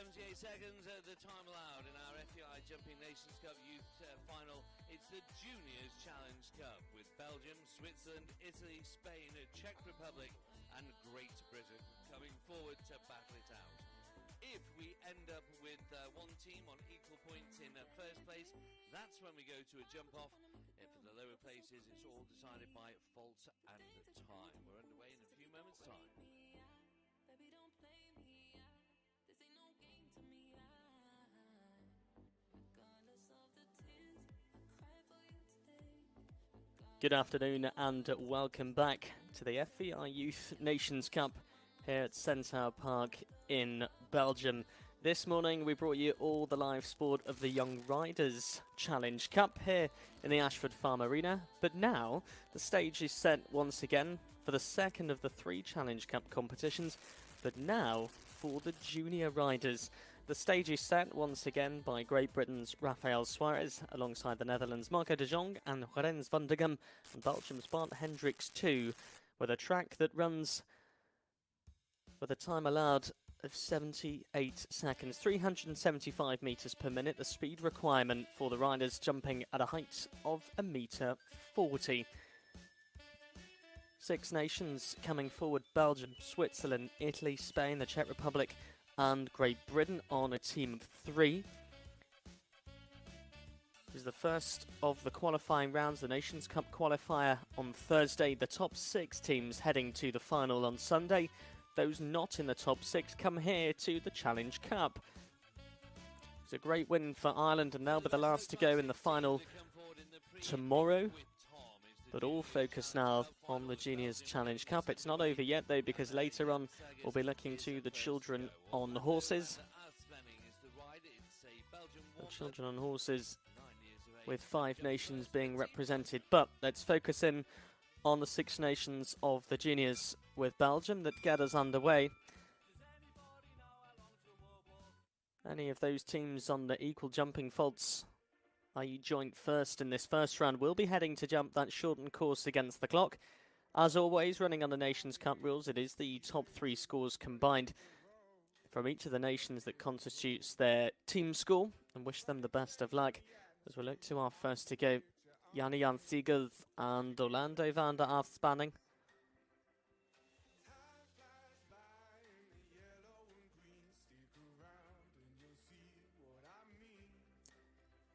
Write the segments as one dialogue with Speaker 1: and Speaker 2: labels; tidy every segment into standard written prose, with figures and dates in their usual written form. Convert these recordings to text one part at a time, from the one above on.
Speaker 1: 78 seconds at the time allowed in our FEI Jumping Nations Cup Youth Final. It's the Juniors Challenge Cup with Belgium, Switzerland, Italy, Spain, Czech Republic and Great Britain coming forward to battle it out. If we end up with one team on equal points in first place, that's when we go to a jump-off. For the lower places, it's all decided by fault and time. We're underway in a few moments' time.
Speaker 2: Good afternoon and welcome back to the FEI Youth Nations Cup here at Centaur Park in Belgium. This morning we brought you all the live sport of the Young Riders Challenge Cup here in the Ashford Farm Arena. But now the stage is set once again for the second of the 3 Challenge Cup competitions, but now for the Junior Riders. The stage is set once again by Great Britain's Rafael Suarez alongside the Netherlands' Marco de Jong and Rens van der Gem and Belgium's Bart Hendricks 2, with a track that runs with a time allowed of 78 seconds, 375 metres per minute, the speed requirement for the riders jumping at a height of 1.40 m. 6 nations coming forward: Belgium, Switzerland, Italy, Spain, the Czech Republic and Great Britain on a team of 3. This is the first of the qualifying rounds, the Nations Cup qualifier on Thursday. The top 6 teams heading to the final on Sunday. Those not in the top 6 come here to the Challenge Cup. It's a great win for Ireland and they'll be the last to go in the final tomorrow. But all focus now on the Juniors Challenge Cup. It's not over yet though, because later on we'll be looking to the children on horses. The children on horses with 5 nations being represented. But let's focus in on the 6 nations of the juniors with Belgium that get us underway. Any of those teams on the equal jumping faults, i.e. joint first in this first round, will be heading to jump that shortened course against the clock. As always, running on the Nations Cup rules, it is the top 3 scores combined from each of the nations that constitutes their team score, and wish them the best of luck as we look to our first to go, Jan Siegers and Orlando van der Afspanning.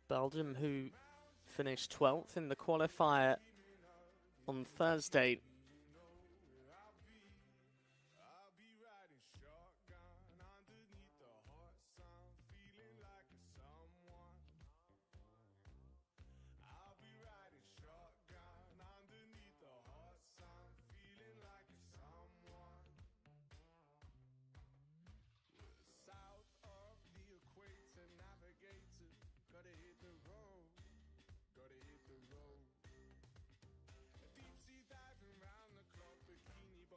Speaker 2: Belgium, who finished 12th in the qualifier on Thursday.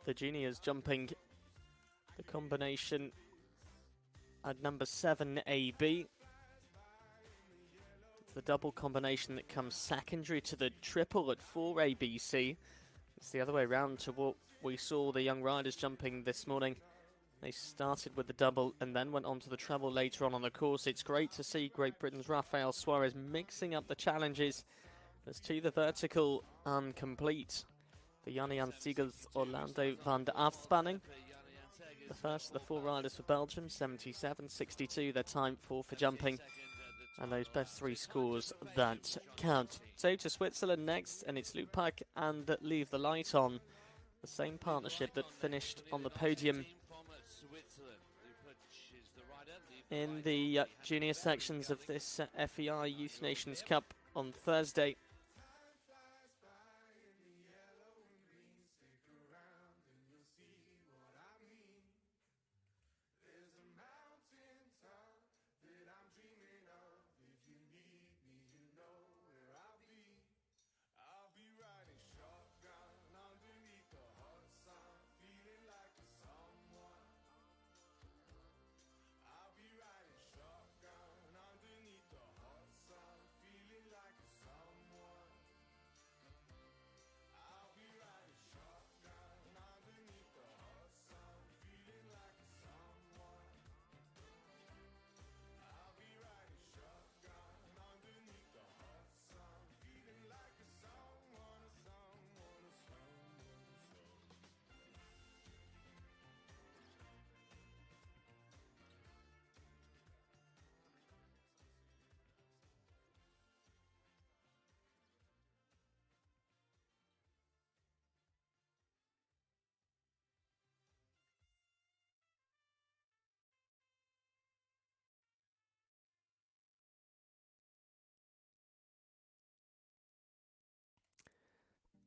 Speaker 2: The juniors jumping the combination at number 7 AB. It's the double combination that comes secondary to the triple at 4 ABC. It's the other way around to what we saw the young riders jumping this morning. They started with the double and then went on to the treble later on the course. It's great to see Great Britain's Rafael Suarez mixing up the challenges as to the vertical and complete. For Jan Siegers, Orlando van der Afspanning. The first of the 4 riders for Belgium, 77.62 their time for jumping. And those best 3 scores that count. So to Switzerland next, and it's Lupak and Leave the Light On. The same partnership that finished on the podium in the junior sections of this FEI Youth Nations Cup on Thursday.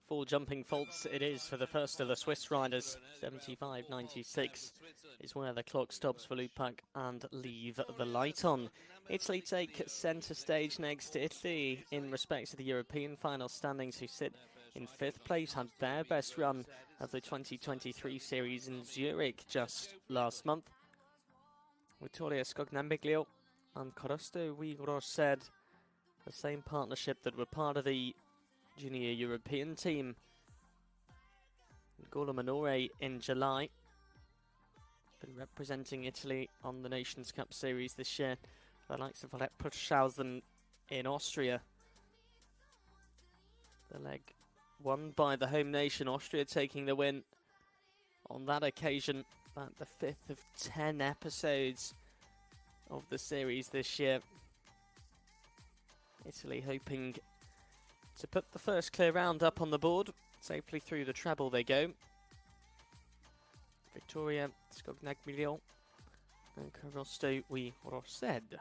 Speaker 2: 4 jumping faults it is for the first of the Swiss riders. 75.96 is where the clock stops for Lupac and leave the light on. Italy take centre stage next. Italy, in respect to the European final standings, who sit in 5th place, had their best run of the 2023 series in Zurich just last month. Vittoria Scognamiglio and Corosto Rosed, the same partnership that were part of the Junior European team. Golo Minore in July. Been representing Italy on the Nations Cup series this year. The likes of Leppolshausen in Austria. The leg won by the home nation, Austria taking the win on that occasion. At the 5th of 10 episodes of the series this year. Italy hoping to put the first clear round up on the board. Safely through the treble they go. Vittoria Scognamiglio and Corosto Rosed.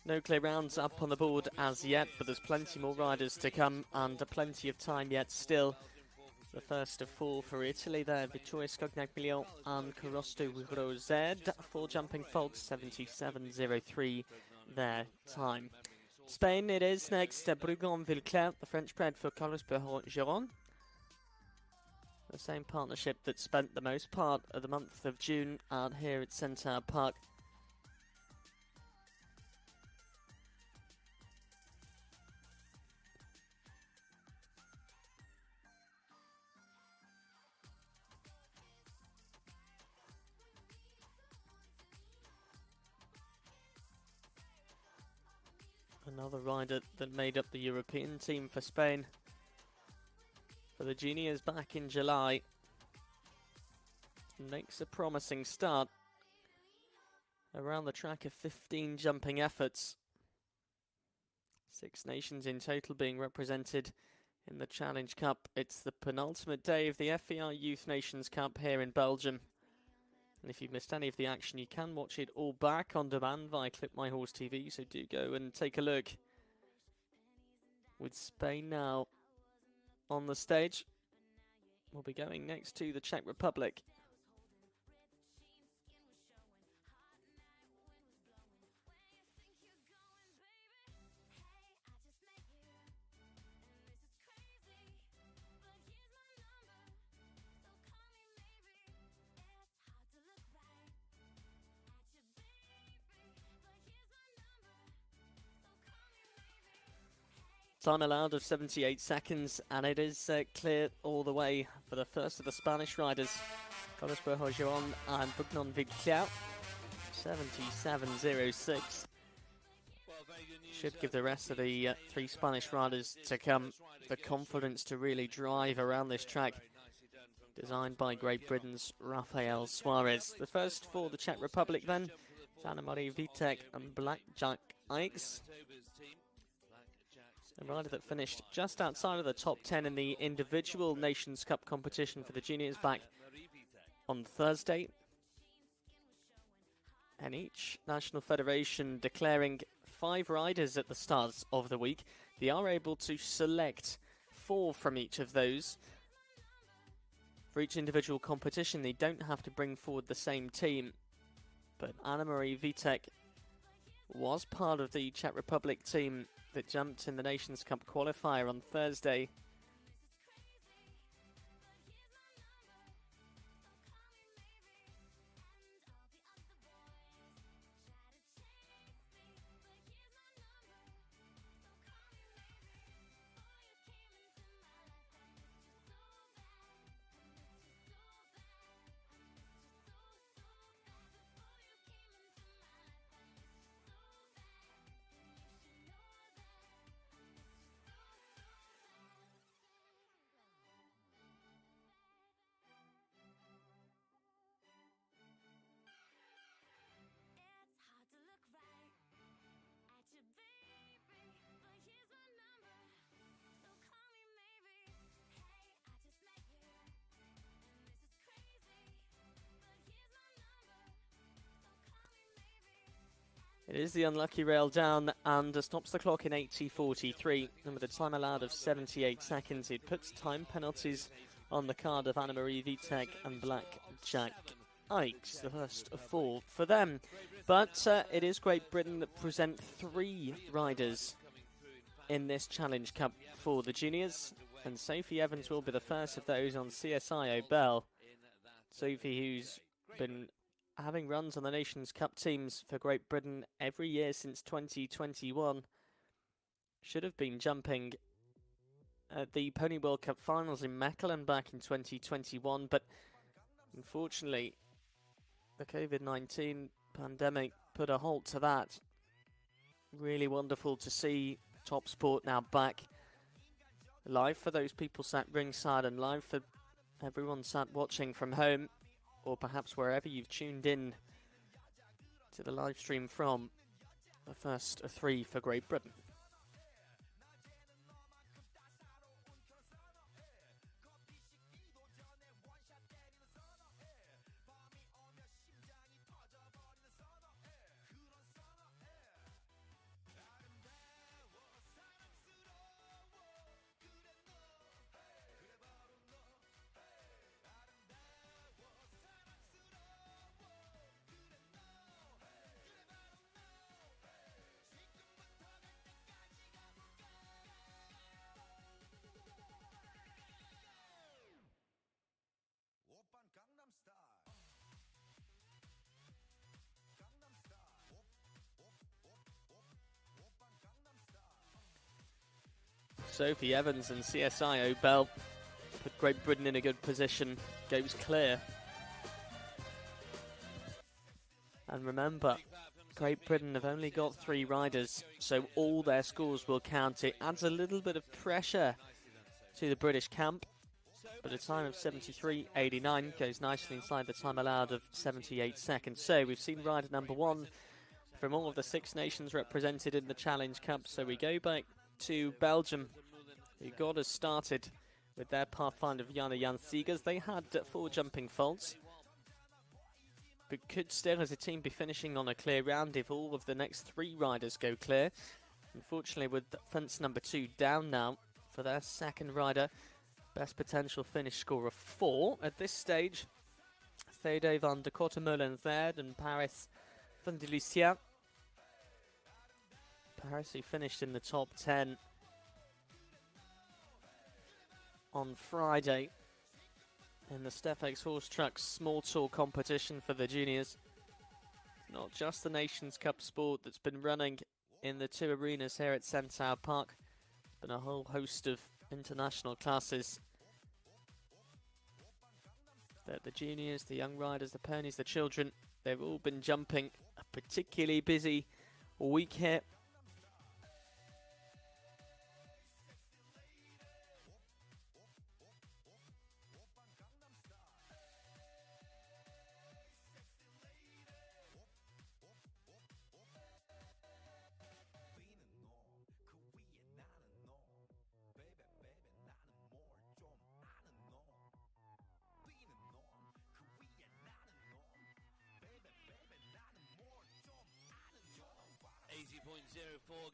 Speaker 2: No clear rounds up on the board as yet, but there's plenty more riders to come and plenty of time yet still. The first of 4 for Italy there, Vittoria Scognamiglio and Corosto Rosed. 4 jumping faults, 77.03 their time. Spain it is next, Brugon-Villeclerc, the French bred for Carlos Bergeron. The same partnership that spent the most part of the month of June out here at Centaur Park. Another rider that made up the European team for Spain for the juniors back in July. Makes a promising start. Around the track of 15 jumping efforts. 6 nations in total being represented in the Challenge Cup. It's the penultimate day of the FEI Youth Nations Cup here in Belgium. And if you've missed any of the action, you can watch it all back on demand via Clip My Horse TV, so do go and take a look. With Spain now on the stage, we'll be going next to the Czech Republic. Time allowed of 78 seconds, and it is clear all the way for the first of the Spanish riders. Carlos Bergeron and Brugon-Villeclerc, 77.06. Should give the rest of the 3 Spanish riders to come the confidence to really drive around this track. Designed by Great Britain's Rafael Suarez. The first for the Czech Republic then, Anna-Marie Vitek and Blackjack Ikes. A rider that finished just outside of the top 10 in the individual Nations Cup competition for the juniors back on Thursday. And each national federation declaring 5 riders at the start of the week. They are able to select 4 from each of those. For each individual competition, they don't have to bring forward the same team. But Anna-Marie Vitek was part of the Czech Republic team that jumped in the Nations Cup qualifier on Thursday. It is the unlucky rail down and stops the clock in 80:43. And with a time allowed of 78 seconds, it puts time penalties on the card of Anna-Marie Vitek and Black Jack Ikes, the first of 4 for them. But it is Great Britain that present 3 riders in this Challenge Cup for the juniors. And Sophie Evans will be the first of those on CSI O'Bell. Sophie, who's been having runs on the Nations Cup teams for Great Britain every year since 2021. Should have been jumping at the Pony World Cup finals in Mechelen back in 2021, but unfortunately the COVID-19 pandemic put a halt to that. Really wonderful to see Top Sport now back live for those people sat ringside and live for everyone sat watching from home, or perhaps wherever you've tuned in to the live stream from. The first of 3 for Great Britain. Sophie Evans and CSI O'Bell put Great Britain in a good position. Goes clear. And remember, Great Britain have only got 3 riders, so all their scores will count. It adds a little bit of pressure to the British camp, but a time of 73.89 goes nicely inside the time allowed of 78 seconds. So we've seen rider number 1 from all of the 6 nations represented in the Challenge Cup. So we go back to Belgium, who got us started with their pathfinder of Jana Jan Siegers. They had 4 jumping faults, but could still as a team be finishing on a clear round if all of the next 3 riders go clear. Unfortunately, with fence number 2 down now for their second rider, best potential finish score of 4 at this stage. Theodore van de Kortemolen-Zerd and Paris van de Lucien. Paris, who finished in the top 10 on Friday in the Stefex Horse Trucks Small Tour competition for the juniors. It's not just the Nations Cup sport that's been running in the 2 arenas here at Centaur Park. It's been a whole host of international classes. The juniors, the young riders, the ponies, the children, they've all been jumping. A particularly busy week here.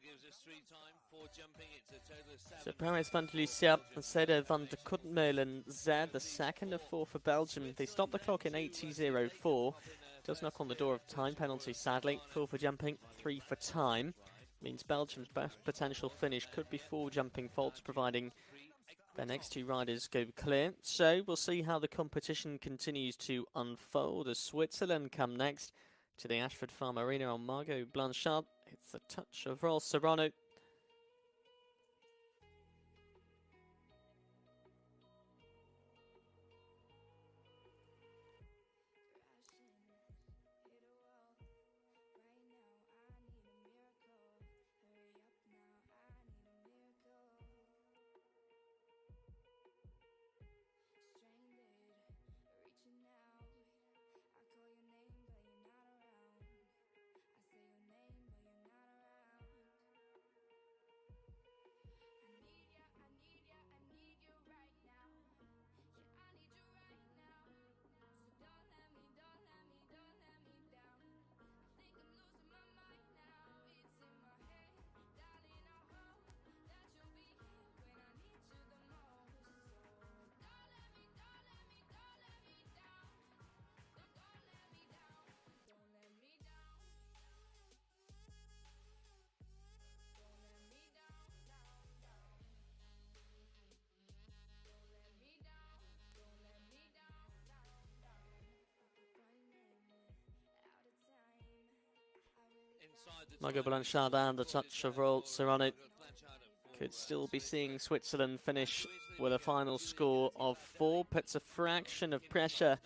Speaker 1: Gives us 3 time for jumping. It's a total of 7.
Speaker 2: So Paris van de Lucien and Theodore van de Kortemolen-Zerd, the second of 4 for Belgium. They stop the clock in 80:04. Does knock on the door of time penalty, sadly. 4 for jumping, 3 for time. Means Belgium's best potential finish could be 4 jumping faults, providing their next 2 riders go clear. So we'll see how the competition continues to unfold as Switzerland come next to the Ashford Farm Arena on Margot Blanchard. It's a touch of Royal Serrano. Margot Blanchard and a touch of Waltzer on it. Could still be seeing Switzerland finish with a final score of 4. Puts a fraction of pressure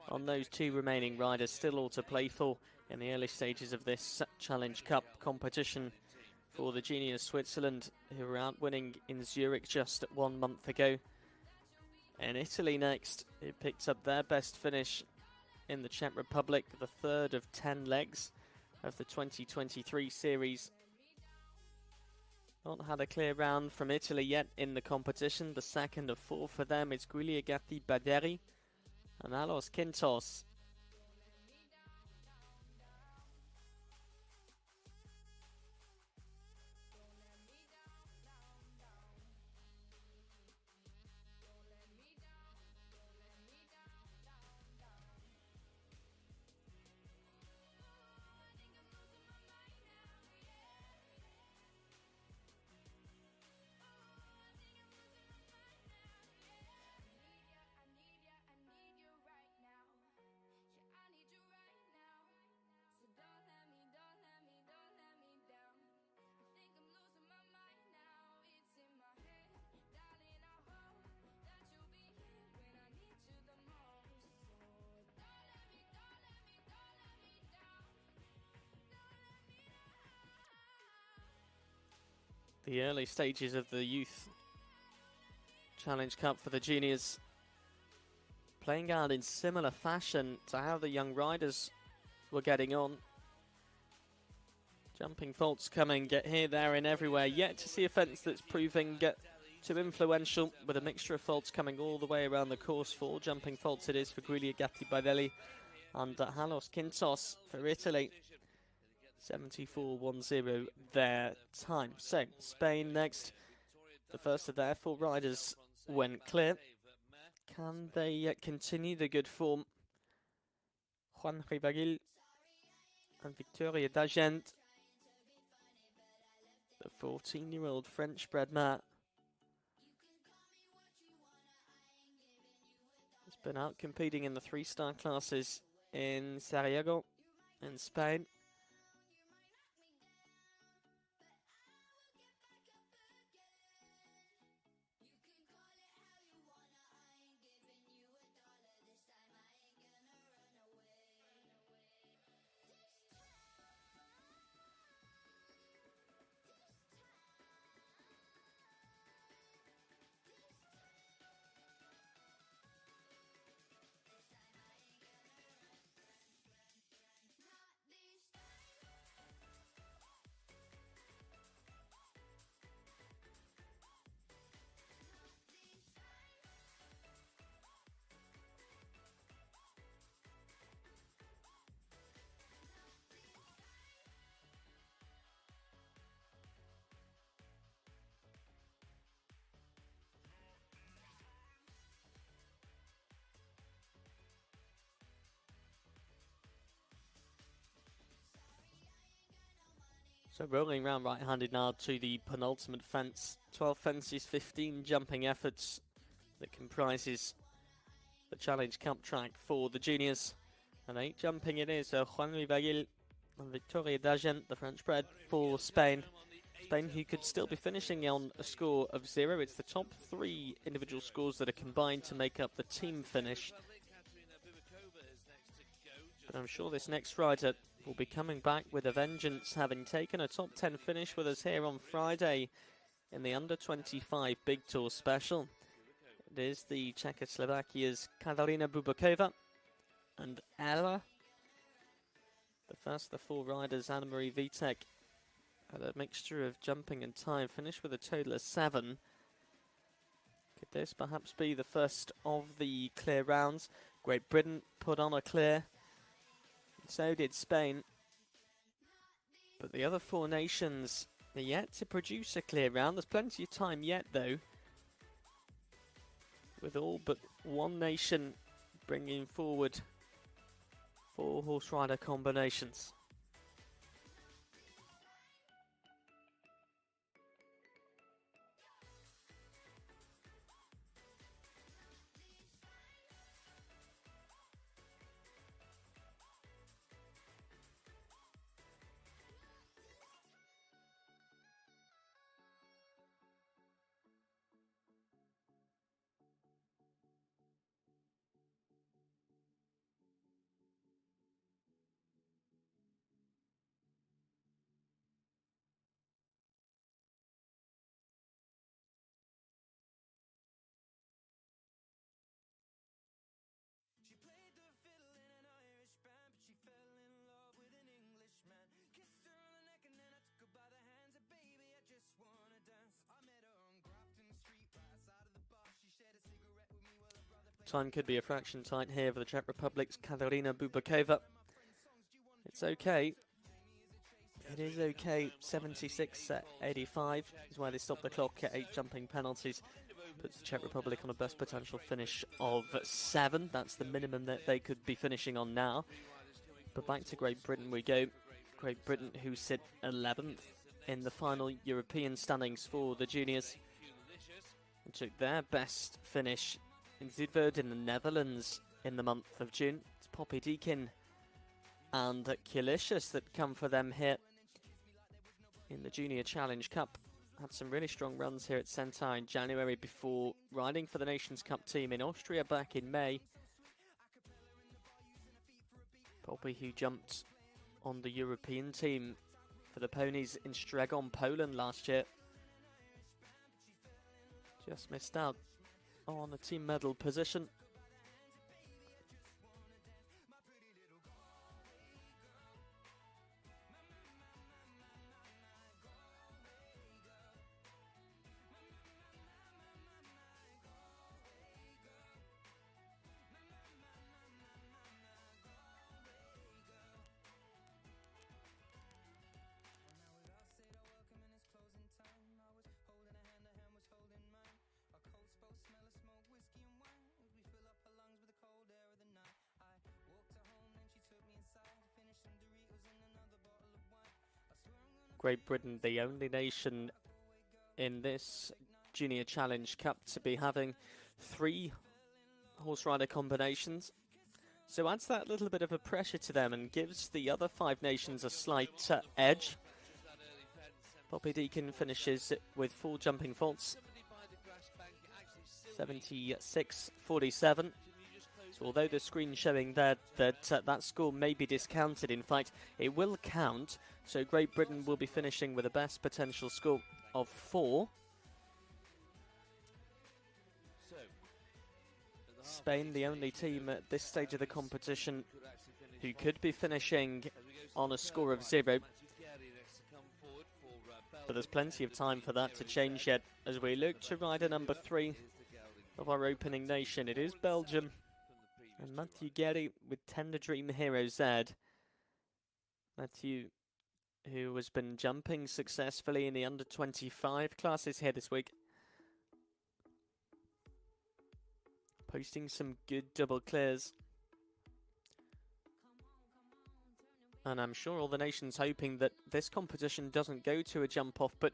Speaker 2: on those 2 remaining riders, still all to play for in the early stages of this Challenge Cup competition for the juniors. Switzerland, who were out winning in Zurich just 1 month ago. And Italy next, who picked up their best finish in the Czech Republic, the 3rd of 10 legs of the 2023 series. Not had a clear round from Italy yet in the competition. The 2nd of 4 for them is Guglielgatti Baderi and Alos Quintos. The early stages of the Youth Challenge Cup for the juniors playing out in similar fashion to how the young riders were getting on. Jumping faults coming, get here, there and everywhere. Yet to see a fence that's proving too influential, with a mixture of faults coming all the way around the course. 4 jumping faults it is for Guglielgatti Badeli and Alos Quintos for Italy. 74.10 their time. So, Spain next. The first of their 4 riders went clear. Can they continue the good form? Juan Rivaguil and Victoria Dagent, the 14-year-old French-bred mare, has been out competing in the 3-star classes in Sarajevo in Spain. So rolling round right-handed now to the penultimate fence. 12 fences, 15 jumping efforts that comprises the Challenge Cup track for the juniors. And 8 jumping it is. Juan Rivaguil and Victoria Dagent, the French-bred for Spain. Spain, who could still be finishing on a score of 0. It's the top 3 individual scores that are combined to make up the team finish. But I'm sure this next rider will be coming back with a vengeance, having taken a top 10 finish with us here on Friday in the Under-25 Big Tour Special. It is the Czechoslovakia's Katarina Bubakova and Ella. The first of the 4 riders, Anna-Marie Vitek, had a mixture of jumping and time, finished with a total of 7. Could this perhaps be the first of the clear rounds? Great Britain put on a clear. So did Spain. But the other 4 nations are yet to produce a clear round. There's plenty of time yet, though, with all but 1 nation bringing forward 4 horse rider combinations. time could be a fraction tight here for the Czech Republic's Katarina Bubakova. It's okay. It is okay. 76-85 is where they stop the clock at 8 jumping penalties. Puts the Czech Republic on a best potential finish of 7. That's the minimum that they could be finishing on now. But back to Great Britain we go. Great Britain, who sit 11th in the final European standings for the juniors, and took their best finish in Zutphen in the Netherlands in the month of June. It's Poppy Deakin and Kilicious that come for them here in the Junior Challenge Cup. Had some really strong runs here at Centaur in January before riding for the Nations Cup team in Austria back in May. Poppy, who jumped on the European team for the ponies in Stregon, Poland last year. Just missed out on a team medal position. Great Britain, the only nation in this Junior Challenge Cup to be having 3 horse rider combinations. So adds that little bit of a pressure to them and gives the other 5 nations a slight edge. Poppy Deakin finishes with 4 jumping faults, 76-47. So although the screen showing there that score may be discounted, in fact it will count. So Great Britain will be finishing with a best potential score of 4. Spain, the only team at this stage of the competition who could be finishing on a score of 0. But there's plenty of time for that to change yet as we look to rider number 3 of our opening nation. It is Belgium. And Matthew Gehry with Tender Dream Hero Z. Matthew, who has been jumping successfully in the under-25 classes here this week. Posting some good double clears. And I'm sure all the nations hoping that this competition doesn't go to a jump-off, but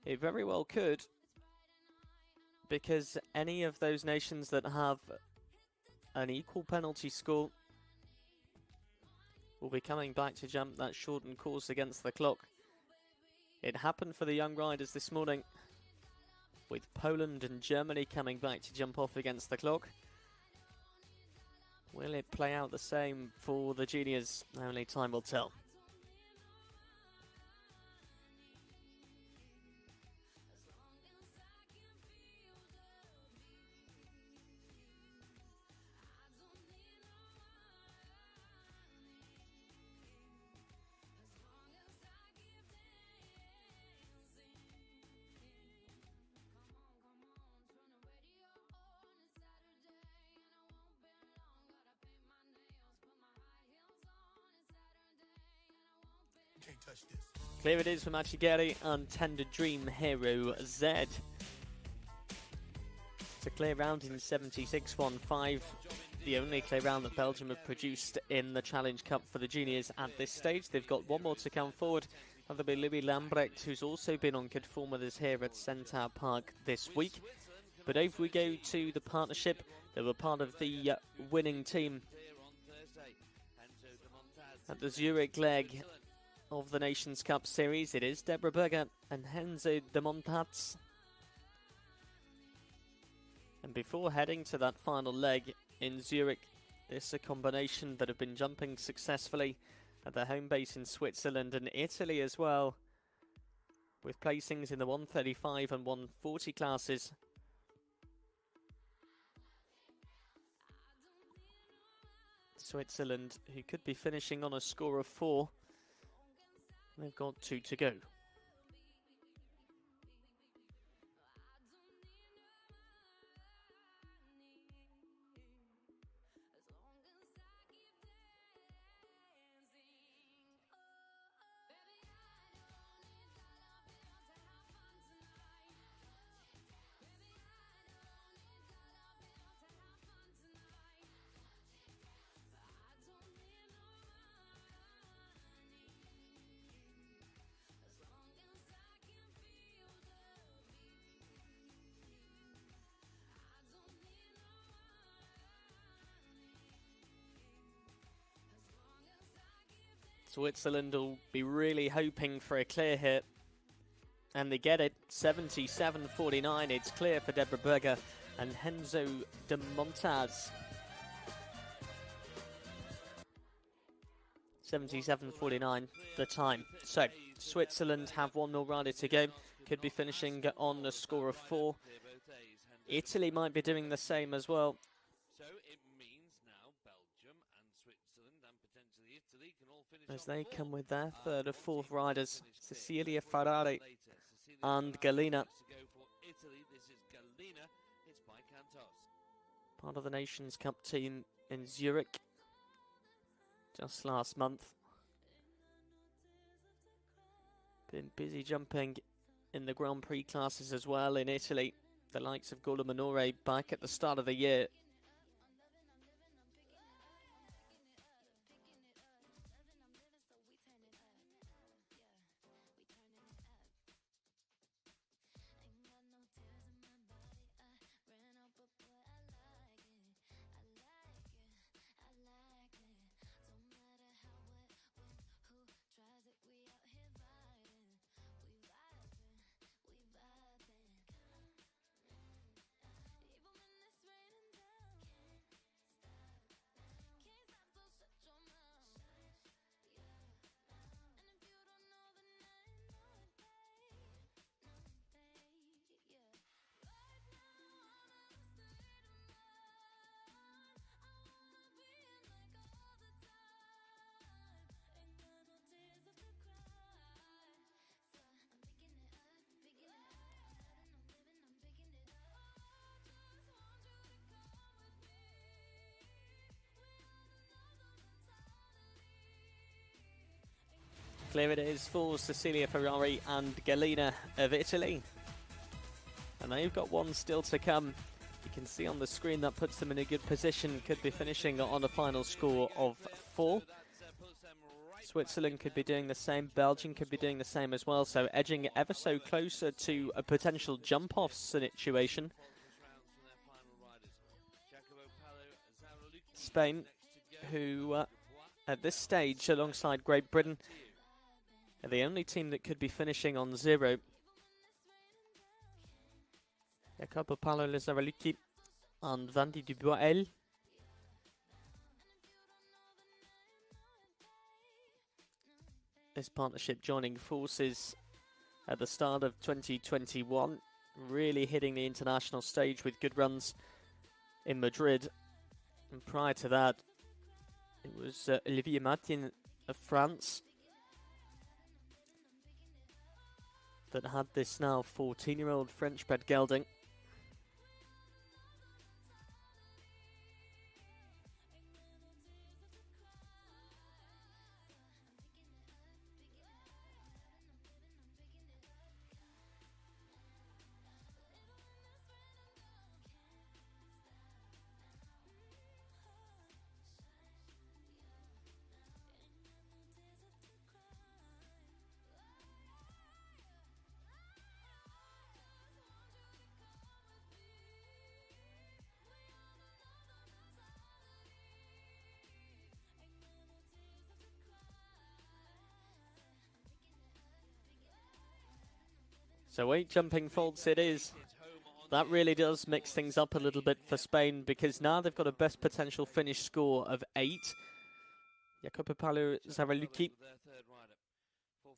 Speaker 2: it very well could. Because any of those nations that have an equal penalty score will be coming back to jump that shortened course against the clock. It happened for the young riders this morning, with Poland and Germany coming back to jump off against the clock. Will it play out the same for the juniors? Only time will tell. Clear it is for Matthew Gehry and Tender Dream Hero Z. It's a clear round in 76.15, the only clear round that Belgium have produced in the Challenge Cup for the juniors at this stage. They've got one more to come forward. That'll be Louis Lambrecht, who's also been on good form with us here at Centaur Park this week. But over we go to the partnership. They were part of the winning team at the Zurich leg of the Nations Cup series. It is Deborah Berger and Henzo de Montats. And before heading to that final leg in Zurich, this is a combination that have been jumping successfully at their home base in Switzerland and Italy as well, with placings in the 135 and 140 classes. Switzerland, who could be finishing on a score of 4. They've got 2 to go. Switzerland will be really hoping for a clear here. And they get it, 77.49. It's clear for Deborah Berger and Henzo de Montaz. 77.49 the time. So Switzerland have one more rider to go. Could be finishing on a score of 4. Italy might be doing the same as well.
Speaker 1: So it means now Belgium and Switzerland and potentially Italy can all finish
Speaker 2: as
Speaker 1: on
Speaker 2: they
Speaker 1: 4.
Speaker 2: come with their third of fourth riders, Cecilia Ferrari and Galina.
Speaker 1: Italy, this is Galina. It's by Cantos.
Speaker 2: Part of the Nations Cup team in Zurich just last month. Been busy jumping in the Grand Prix classes as well in Italy. The likes of Gola Minore back at the start of the year. Clear it is for Cecilia Ferrari and Galina of Italy. And they've got one still to come. You can see on the screen that puts them in a good position. Could be finishing on a final score of 4. Switzerland could be doing the same. Belgium could be doing the same as well. So edging ever so closer to a potential jump-off situation. Spain, who at this stage, alongside Great Britain, are the only team that could be finishing on 0. Jacopo Paolo Lazzaralucchi and Vandy Dubois. This partnership joining forces at the start of 2021, really hitting the international stage with good runs in Madrid. And prior to that, it was Olivier Martin of France that had this now 14-year-old French-bred gelding. So 8 jumping faults it is. That really does mix things up a little bit for Spain, because now they've got a best potential finish score of 8. Jacopo Paolo Lazzaralucchi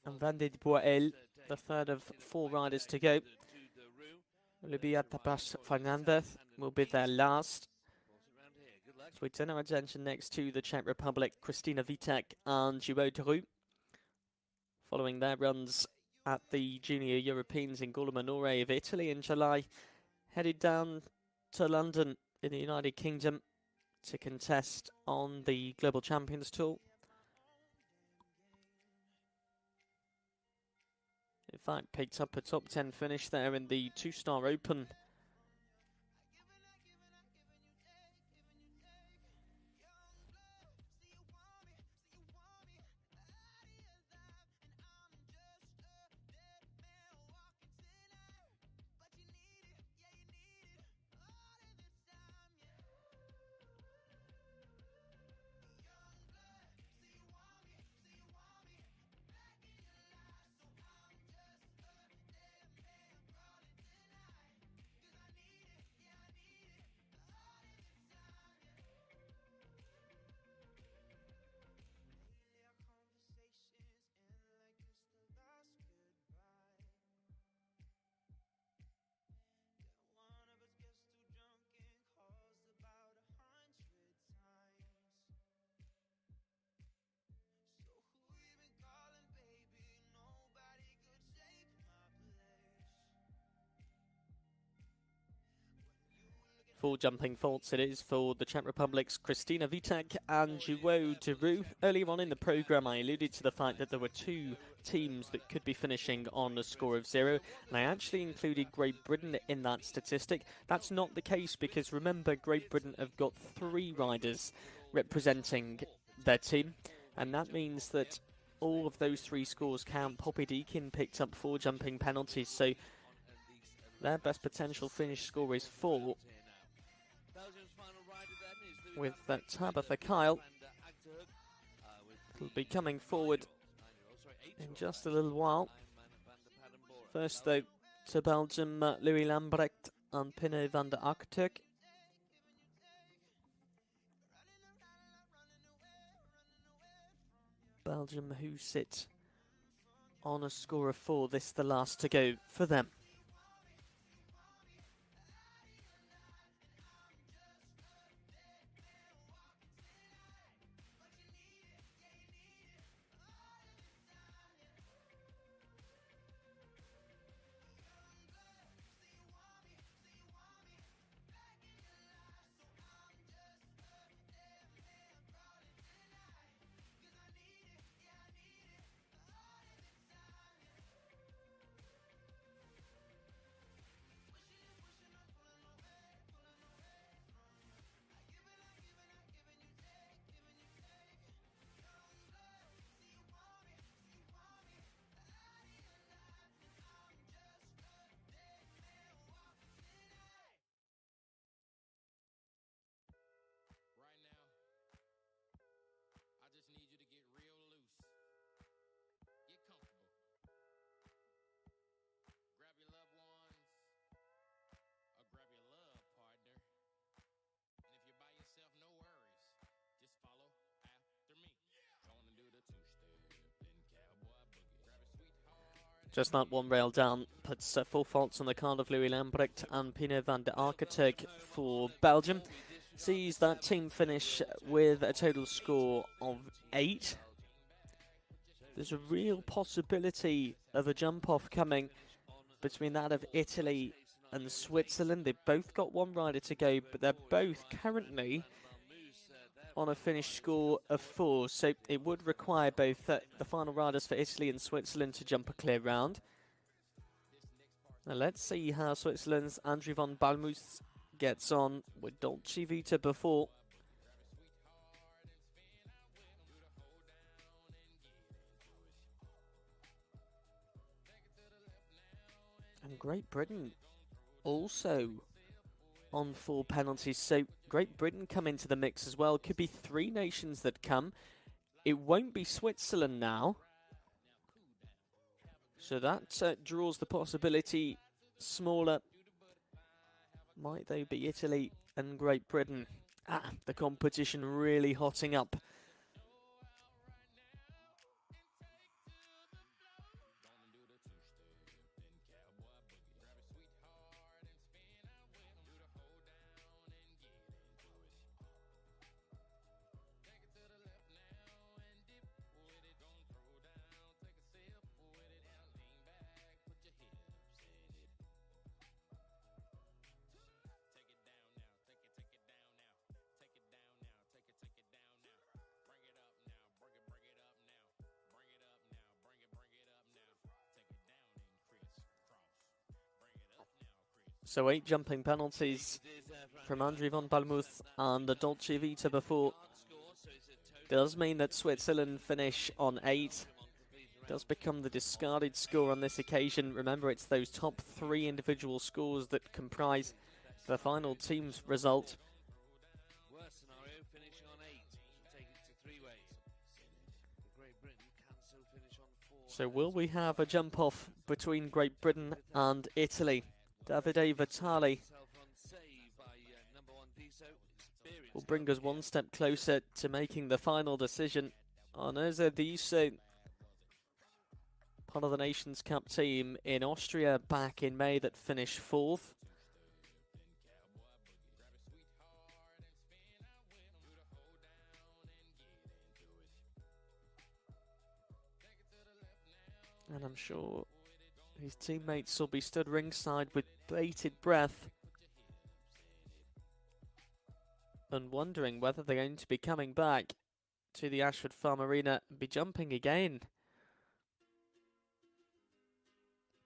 Speaker 2: and Vandy Dubois, the third of 4 riders to go. Olivia Tapas Fernandez will be their last. So we turn our attention next to the Czech Republic, Kristina Vitek and Jubo Dru. Following their runs at the Junior Europeans in Gola Minore of Italy in July, headed down to London in the United Kingdom to contest on the Global Champions Tour. In fact, picked up a top 10 finish there in the 2-star Open. For jumping faults, it is for the Czech Republic's Kristina Vitek and Juwo Deru. Earlier on in the programme, I alluded to the fact that there were two teams that could be finishing on a score of 0, and I actually included Great Britain in that statistic. That's not the case because, remember, Great Britain have got 3 riders representing their team, and that means that all of those 3 scores count. Poppy Deakin picked up 4 jumping penalties, so their best potential finish score is 4. With Tabitha Kyle, will be coming forward in just a little while. First, though, to Belgium, Louis Lambrecht and Pino van der Akerturk. Belgium, who sit on a score of 4. This the last to go for them. Just that one rail down puts 4 faults on the card of Louis Lambrecht and Pino van der Akerturk for Belgium. Sees that team finish with a total score of 8. There's a real possibility of a jump-off coming between that of Italy and Switzerland. They've both got 1 rider to go, but they're both currently on a finished score of 4, so it would require both the final riders for Italy and Switzerland to jump a clear round. Now let's see how Switzerland's Andrew van Balmuth gets on with Dolce Vita before. And Great Britain also on 4 penalties, so Great Britain come into the mix as well. Could be 3 nations that come. It won't be Switzerland now, so that draws the possibility smaller. Might they be Italy and Great Britain? The competition really hotting up. So 8 jumping penalties from Andrew van Balmuth and the Dolce Vita before. Does mean that Switzerland finish on 8. Does become the discarded score on this occasion. Remember, it's those top 3 individual scores that comprise the final team's result.
Speaker 1: Worst scenario, finishing on 8. Take it to 3 ways. Great Britain can still finish on 4.
Speaker 2: So will we have a jump off between Great Britain and Italy? Davide Vitali will bring us 1 step closer to making the final decision. Arnese Dice, part of the Nations Cup team in Austria back in May that finished 4th. And I'm sure his teammates will be stood ringside with bated breath and wondering whether they're going to be coming back to the Ashford Farm Arena and be jumping again.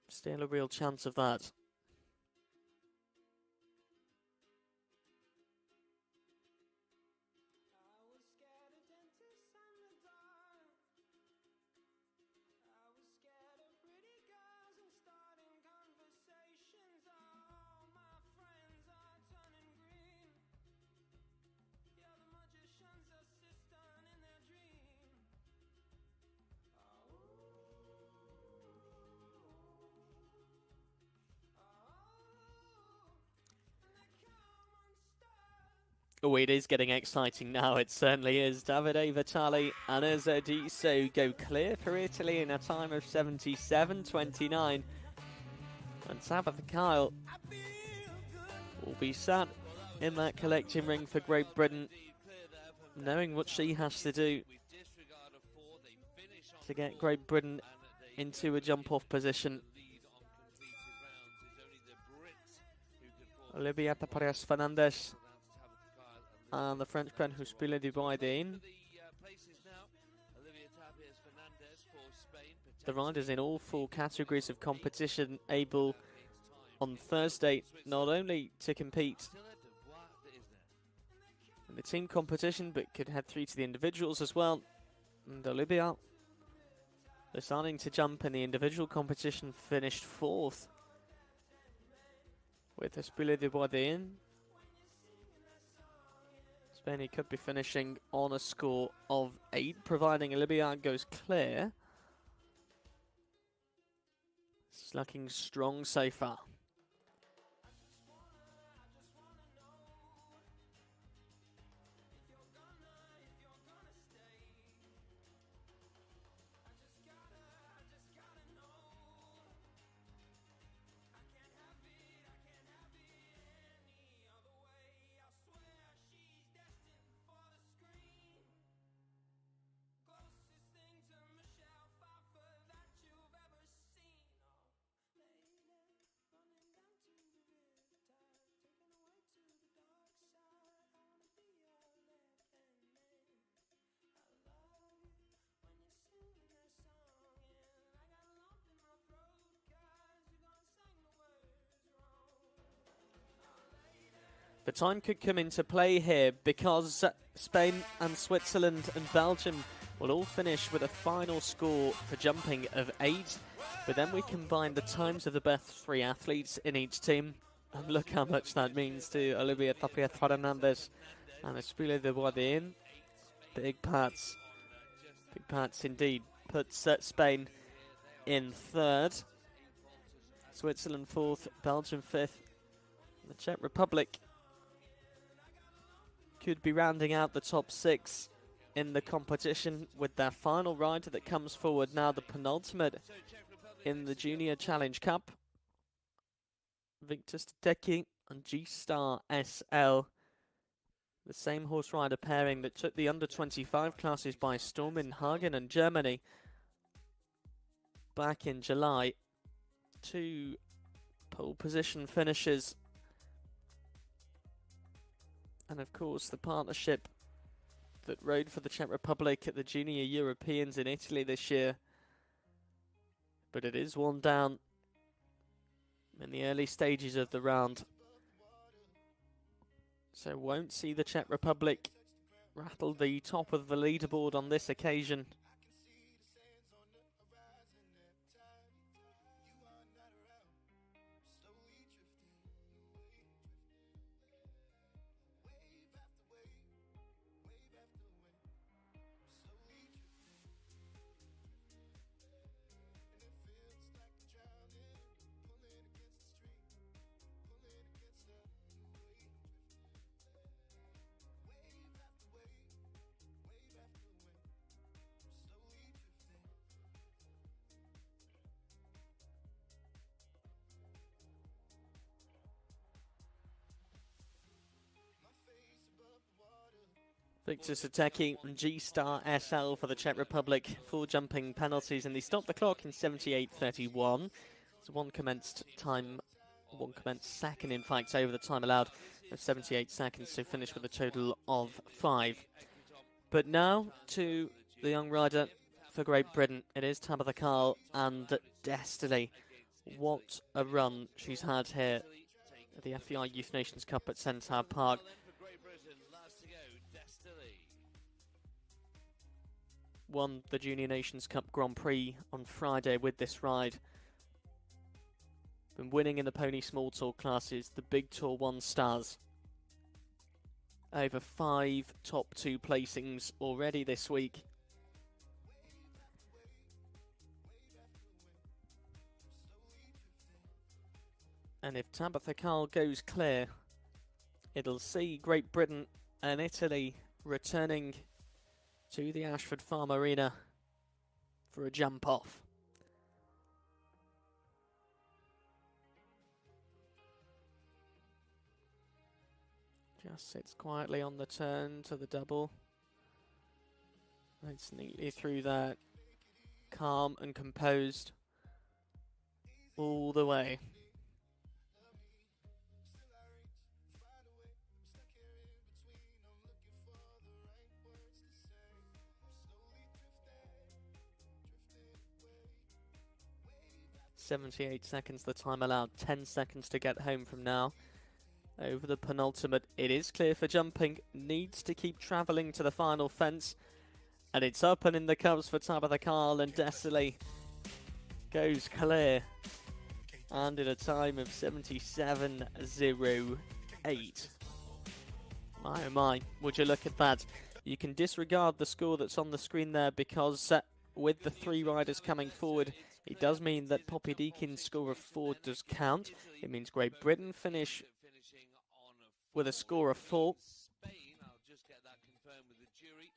Speaker 2: Still a real chance of that. Oh, it is getting exciting now, it certainly is. Davide Vitali and Ezediso go clear for Italy in a time of 77.29. And Tabitha Kyle will be sat in that collecting ring for Great Britain, knowing what she has to do to get Great Britain into a jump-off position. Olivia Tapares-Fernandez and the Frenchman Huspila Dubois-Dean. The riders in all four categories of competition able on Thursday not only to compete in the team competition but could head through to the individuals as well. And Olivia, they're starting to jump in the individual competition, finished 4th with Huspila Dubois-Dean. Spain could be finishing on a score of 8, providing Olivia goes clear. It's looking strong so far. The time could come into play here because Spain and Switzerland and Belgium will all finish with a final score for jumping of 8. But then we combine the times of the best 3 athletes in each team. And look how much that means to Olivia Tapias-Fernandez and Huspila Dubois-Dean. Big parts. Big parts indeed. Puts Spain in 3rd. Switzerland 4th. Belgium 5th. The Czech Republic could be rounding out the top 6 in the competition with their final rider that comes forward now, the penultimate in the Junior Challenge Cup. Victor Steki and G-Star SL, the same horse rider pairing that took the under-25 classes by storm in Hagen and Germany back in July. 2 pole position finishes. And of course the partnership that rode for the Czech Republic at the Junior Europeans in Italy this year. But it is one down in the early stages of the round. So won't see the Czech Republic rattle the top of the leaderboard on this occasion. Victor Sateki and G-Star SL for the Czech Republic. 4 jumping penalties, and they stopped the clock in 78.31. So one commenced second, in fact, over the time allowed. of 78 seconds to finish with a total of 5. But now to the young rider for Great Britain. It is Tabitha Carl and Destiny. What a run she's had here at the FEI Youth Nations Cup at Centaur Park. Won the Junior Nations Cup Grand Prix on Friday with this ride. Been winning in the Pony Small Tour classes, the Big Tour 1 stars. Over 5 top 2 placings already this week. And if Tabitha Carl goes clear, it'll see Great Britain and Italy returning to the Ashford Farm Arena for a jump off. Just sits quietly on the turn to the double. It's neatly through that, calm and composed all the way. .78 seconds the time allowed, 10 seconds to get home from now. Over the penultimate, it is clear for jumping, needs to keep travelling to the final fence. And it's up and in the cups for Tabitha Carl, and Destiny goes clear. And in a time of 77.08. My oh my, would you look at that. You can disregard the score that's on the screen there because with the 3 riders coming forward, it does mean that Poppy Deakin's score of 4 does count. It means Great Britain finish with a score of 4.
Speaker 1: Spain, I'll just get that confirmed with the jury,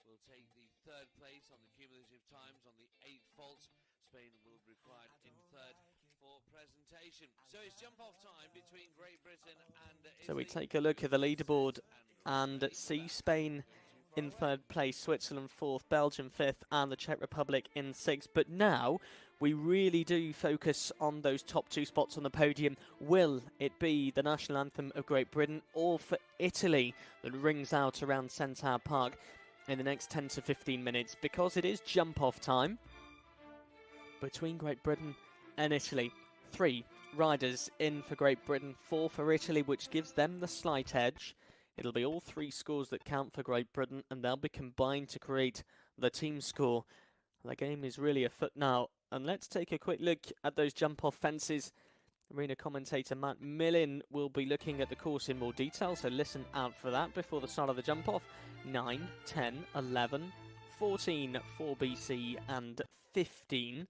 Speaker 1: will take the 3rd place on the cumulative times on the 8 faults. Spain will be required in 3rd for presentation. So it's jump off time between Great Britain and Italy.
Speaker 2: So we take a look at the leaderboard and see Spain in 3rd place, Switzerland 4th, Belgium 5th, and the Czech Republic in 6th. But now we really do focus on those top 2 spots on the podium. Will it be the national anthem of Great Britain or for Italy that rings out around Centaur Park in the next 10 to 15 minutes? Because it is jump off time between Great Britain and Italy. 3 riders in for Great Britain, 4 for Italy, which gives them the slight edge. It'll be all 3 scores that count for Great Britain, and they'll be combined to create the team score. The game is really afoot now, and let's take a quick look at those jump-off fences. Arena commentator Matt Millin will be looking at the course in more detail, so listen out for that before the start of the jump-off. 9, 10, 11, 14 for BC, and 15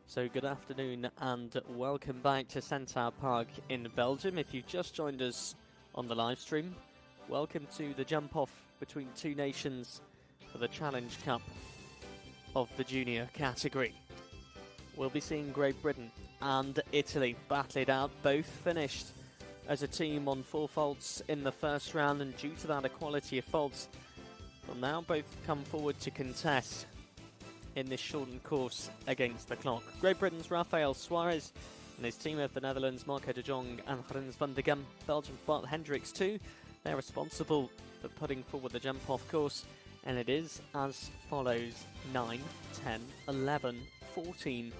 Speaker 2: So good afternoon and welcome back to Centaur Park in Belgium. If you've just joined us on the live stream, welcome to the jump off between two nations for the Challenge Cup of the junior category. We'll be seeing Great Britain and Italy battle it out. Both finished as a team on 4 faults in the first round, and due to that equality of faults, will now both come forward to contest in this shortened course against the clock. Great Britain's Rafael Suarez and his team of the Netherlands, Marco de Jong and Rens van der Gem. Belgium's Bart Hendricks too. They're responsible for putting forward the jump-off course, and it is as follows: 9, 10, 11, 14,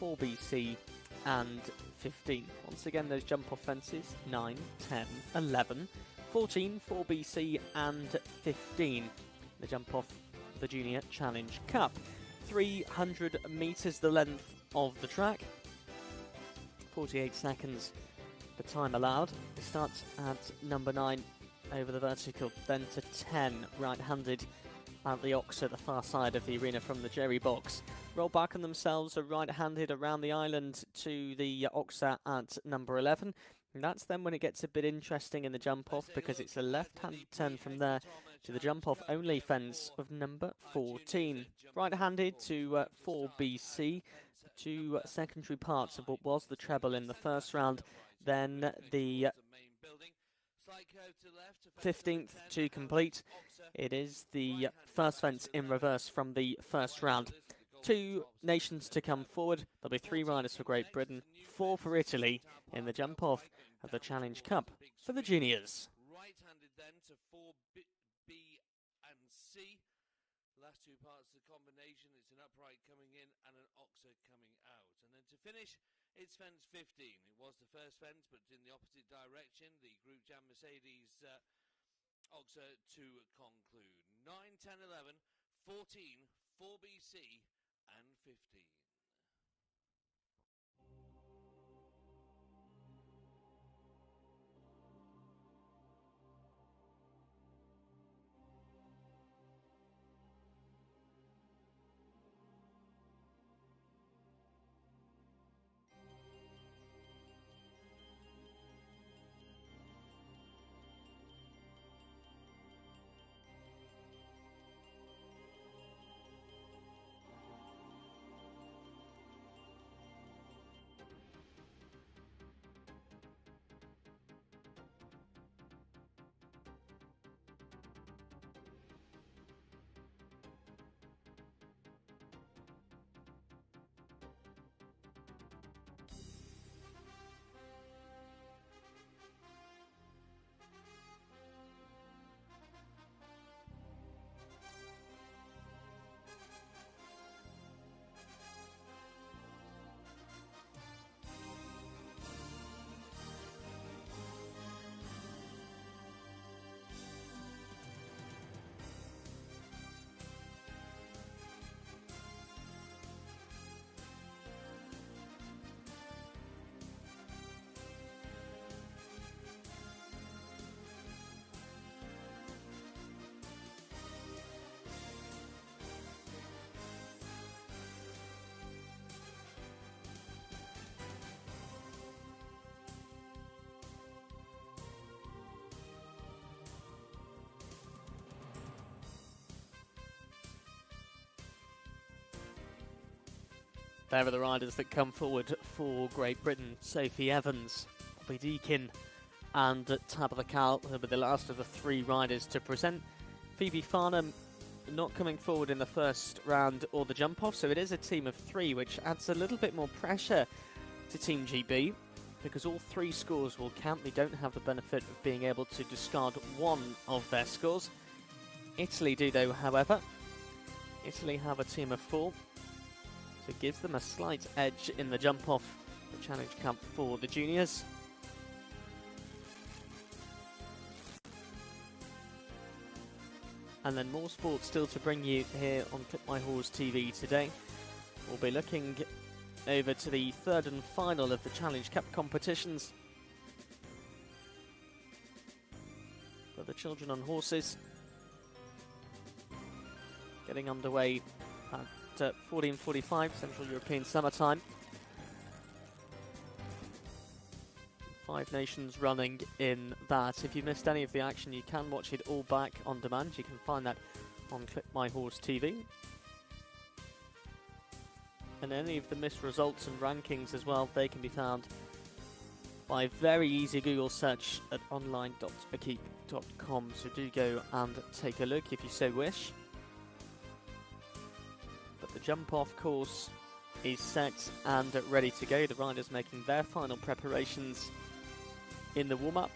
Speaker 2: 4BC and 15. Once again, those jump-off fences: 9, 10, 11, 14, 4BC and 15. The jump-off of the Junior Challenge Cup. 300 metres the length of the track. 48 seconds the time allowed. It starts at number 9 over the vertical, then to 10 right-handed at the ox at the far side of the arena from the Jerry box. Roll back on themselves, are right-handed around the island to the oxa at number 11. And that's then when it gets a bit interesting in the jump-off, because it's a left-handed turn from there to the jump-off only fence of number 14. Right-handed to 4BC, two secondary parts of what was the treble in the first round. Then the 15th to complete. It is the first fence in reverse from the first round. 2 nations to come forward. There'll be 3 riders for Great Britain, 4 for Italy in the jump-off of the Challenge Cup for the juniors.
Speaker 1: Right-handed then to 4B and C. Last 2 parts of the combination, it's an upright coming in and an oxa coming out. And then to finish, it's fence 15. It was the first fence, but in the opposite direction. The Group Jam Mercedes oxa to conclude. 9, 10, 11, 14, 4BC and 15.
Speaker 2: There are the riders that come forward for Great Britain: Sophie Evans, Bobby Deakin and Tabitha Cal. They'll be the last of the 3 riders to present. Phoebe Farnham not coming forward in the first round or the jump-off, so it is a team of 3, which adds a little bit more pressure to Team GB, because all 3 scores will count. They don't have the benefit of being able to discard one of their scores. Italy do, though, however. Italy have a team of 4. So it gives them a slight edge in the jump-off, the Challenge Cup for the juniors. And then more sports still to bring you here on Clip My Horse TV today. We'll be looking over to the 3rd and final of the Challenge Cup competitions for the children on horses. Getting underway at 14:45 Central European Summer Time. 5 nations running in that. If you missed any of the action, you can watch it all back on demand. You can find that on Clip My Horse TV. And any of the missed results and rankings as well, they can be found by a very easy Google search at online.akeep.com. So do go and take a look if you so wish. But the jump-off course is set and ready to go. The riders making their final preparations in the warm-up.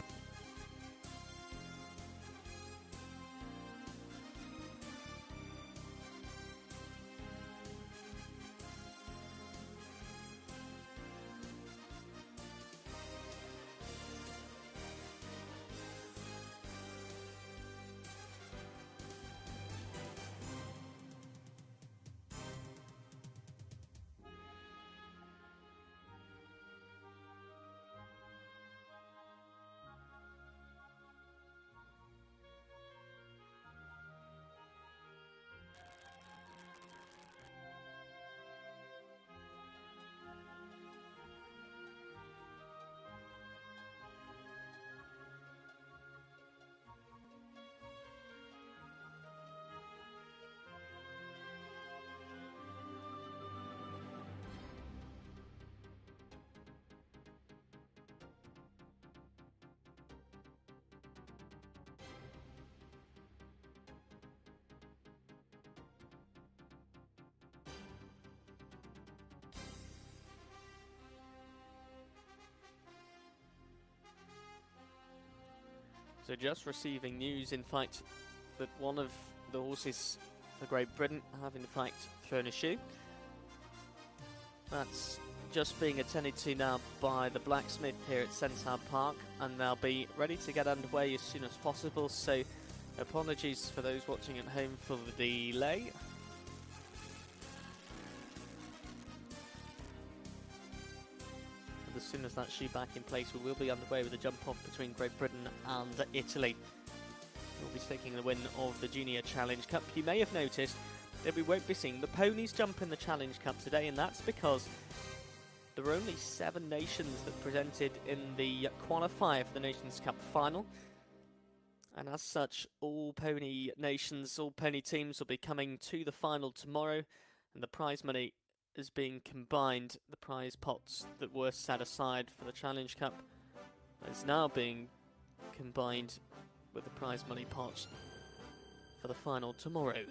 Speaker 2: So just receiving news, in fact, that one of the horses for Great Britain have in fact thrown a shoe. That's just being attended to now by the blacksmith here at Centaur Park, and they'll be ready to get underway as soon as possible. So apologies for those watching at home for the delay. As soon as that shoe back in place, we will be underway with the jump-off between Great Britain and Italy. We'll be taking the win of the Junior Challenge Cup. You may have noticed that we won't be seeing the ponies jump in the Challenge Cup today, and that's because there were only 7 nations that presented in the qualifier for the Nations Cup final. And as such, all pony nations, all pony teams will be coming to the final tomorrow, and the prize money is being combined. The prize pots that were set aside for the Challenge Cup is now being combined with the prize money pots for the final tomorrow.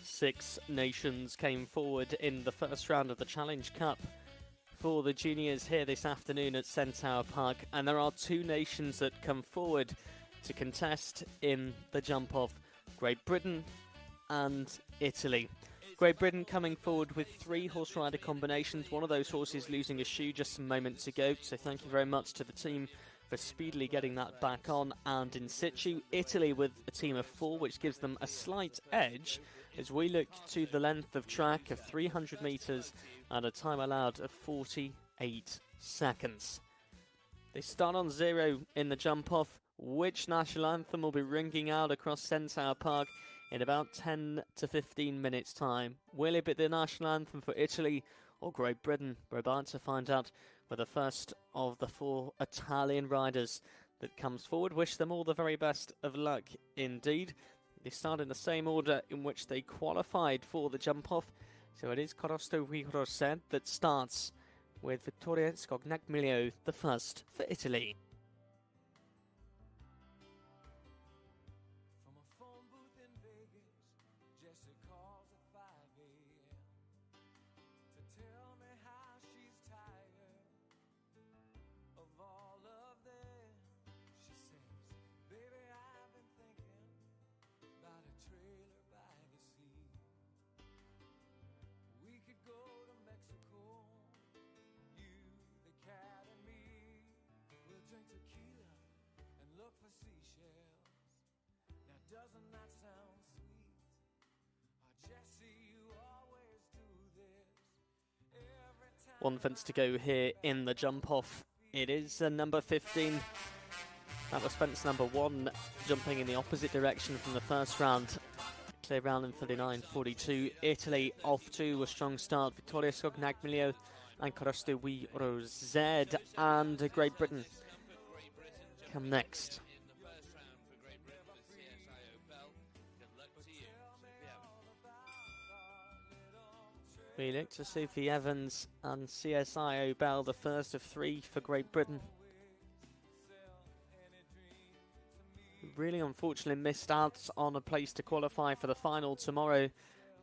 Speaker 2: 6 nations came forward in the first round of the Challenge Cup for the juniors here this afternoon at Centaur Park, and there are 2 nations that come forward to contest in the jump-off: Great Britain and Italy. Great Britain coming forward with 3 horse rider combinations, one of those horses losing a shoe just a moment ago, so thank you very much to the team for speedily getting that back on and in situ. Italy with a team of 4, which gives them a slight edge as we look to the length of track of 300 metres and a time allowed of 48 seconds. They start on 0 in the jump-off. Which national anthem will be ringing out across Centaur Park in about 10 to 15 minutes' time? Will it be the national anthem for Italy or Great Britain? We're about to find out with the first of the 4 Italian riders that comes forward. Wish them all the very best of luck indeed. They start in the same order in which they qualified for the jump-off. So it is Corosto Rosset that starts with Vittoria Scognagliano, the first for Italy.
Speaker 3: Doesn't that sound sweet? Oh, Jesse, you always do this. Every time.
Speaker 2: 1 fence to go here in the jump-off. It is number 15. That was fence number 1, jumping in the opposite direction from the first round. Clear round in 39.42. Italy off to a strong start. Vittoria Scognagliano and Corosto Rosset, and Great Britain come next. We look to Sophie Evans and CSI Bell, the first of 3 for Great Britain. Really unfortunately missed out on a place to qualify for the final tomorrow.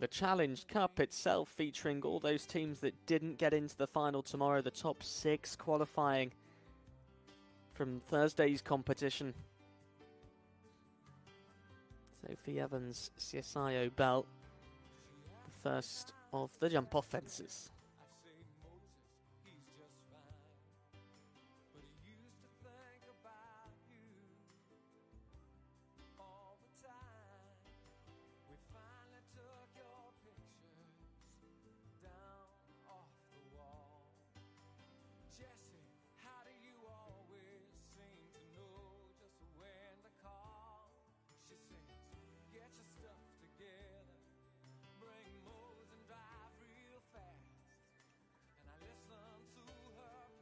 Speaker 2: The Challenge Cup itself featuring all those teams that didn't get into the final tomorrow, the top 6 qualifying from Thursday's competition. Sophie Evans, CSI Bell, the first of the jump-off fences.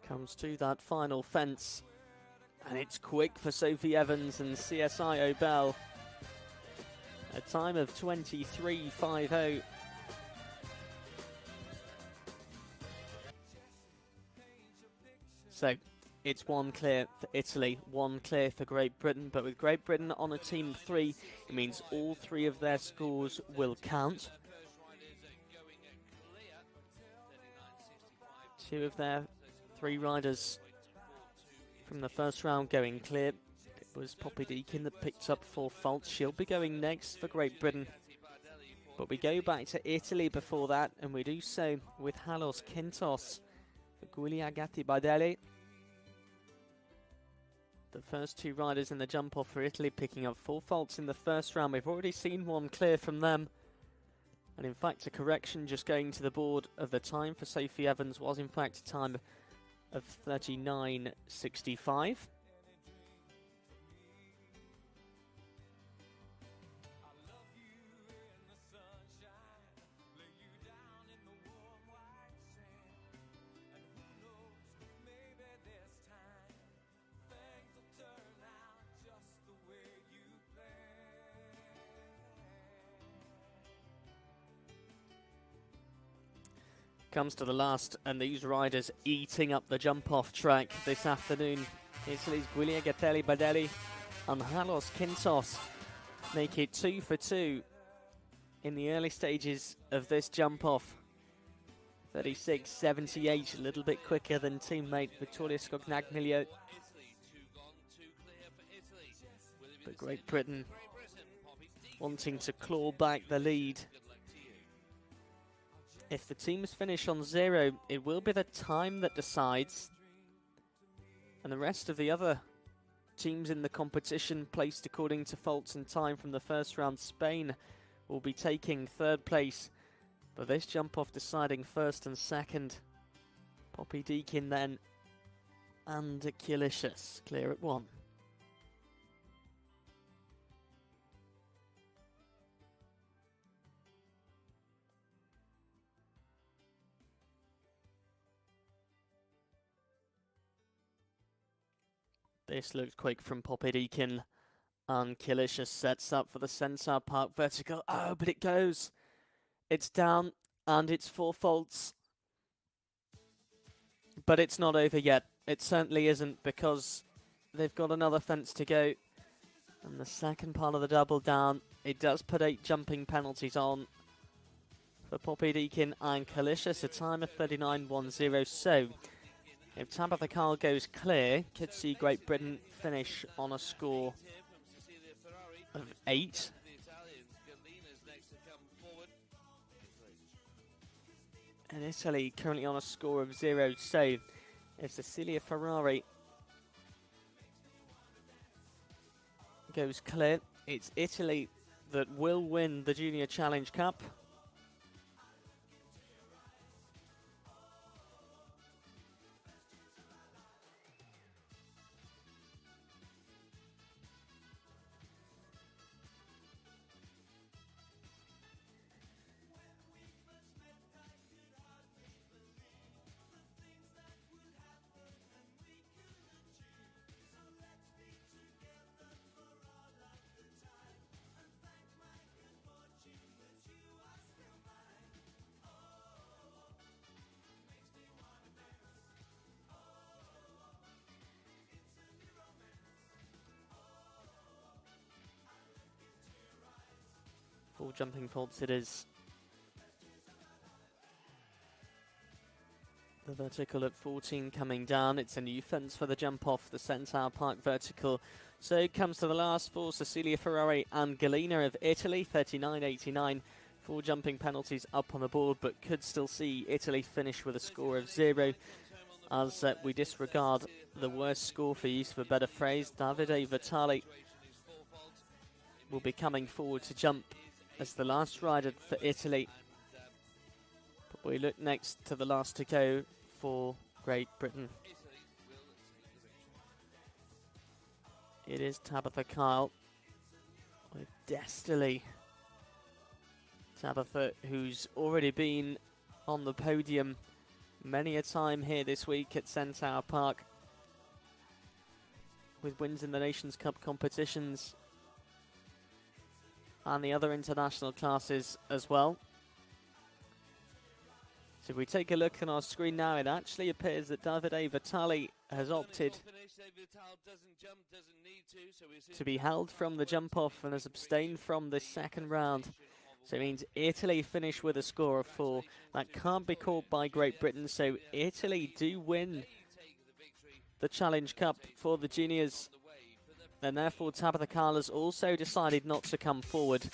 Speaker 2: Comes to that final fence, and it's quick for Sophie Evans and CSI Bell. A time of 23.50. So it's 1 clear for Italy, 1 clear for Great Britain, but with Great Britain on a team of 3, it means all 3 of their scores will count. 2 of their 3 riders from the first round going clear. It was Poppy Deakin that picked up 4 faults. She'll be going next for Great Britain. But we go back to Italy before that, and we do so with Halos Quintos for Giulia Gatti-Bardelli. The first 2 riders in the jump-off for Italy picking up 4 faults in the first round. We've already seen 1 clear from them. And in fact, a correction just going to the board of the time for Sophie Evans was in fact a time of 39.65. Comes to the last, and these riders eating up the jump-off track this afternoon. Italy's Giulia Gatti-Bardelli and Halos Quintos make it 2 for 2 in the early stages of this jump off. 36.78, a little bit quicker than teammate Vittorio Scognagnilio. But Great Britain wanting to claw back the lead. If the teams finish on 0, it will be the time that decides. And the rest of the other teams in the competition, placed according to faults and time from the first round, Spain will be taking 3rd place. But this jump off deciding 1st and 2nd. Poppy Deakin then and Kilicious clear at 1. This looks quick from Poppy Deakin, and Kilicious sets up for the Centaur Park vertical. Oh, but it goes. It's down, and it's 4 faults. But it's not over yet. It certainly isn't, because they've got another fence to go. And the second part of the double down, it does put 8 jumping penalties on for Poppy Deakin and Kilicious, a time of 39.10. So, if Tabitha Carl goes clear, could see Great Britain finish on a score of 8. And Italy currently on a score of 0. So, if Cecilia Ferrari goes clear, it's Italy that will win the Junior Challenge Cup. Full jumping faults it is. The vertical at 14 coming down. It's a new fence for the jump off the Centaur Park vertical. So it comes to the last for Cecilia Ferrari and Galina of Italy, 39.89. 4 jumping penalties up on the board, but could still see Italy finish with a score of 0. As we disregard the worst score, for use of a better phrase, Davide Vitali will be coming forward to jump as the last rider for Italy. But we look next to the last to go for Great Britain. It is Tabitha Kyle with Destiny. Tabitha, who's already been on the podium many a time here this week at Centaur Park, with wins in the Nations Cup competitions and the other international classes as well. So if we take a look on our screen now, it actually appears that Davide Vitali has opted to be held from the jump off and has abstained from this second round. So it means Italy finish with a score of 4. That can't be caught by Great Britain, so Italy do win the Challenge Cup for the juniors. And therefore Tabitha Carl has also decided not to come forward.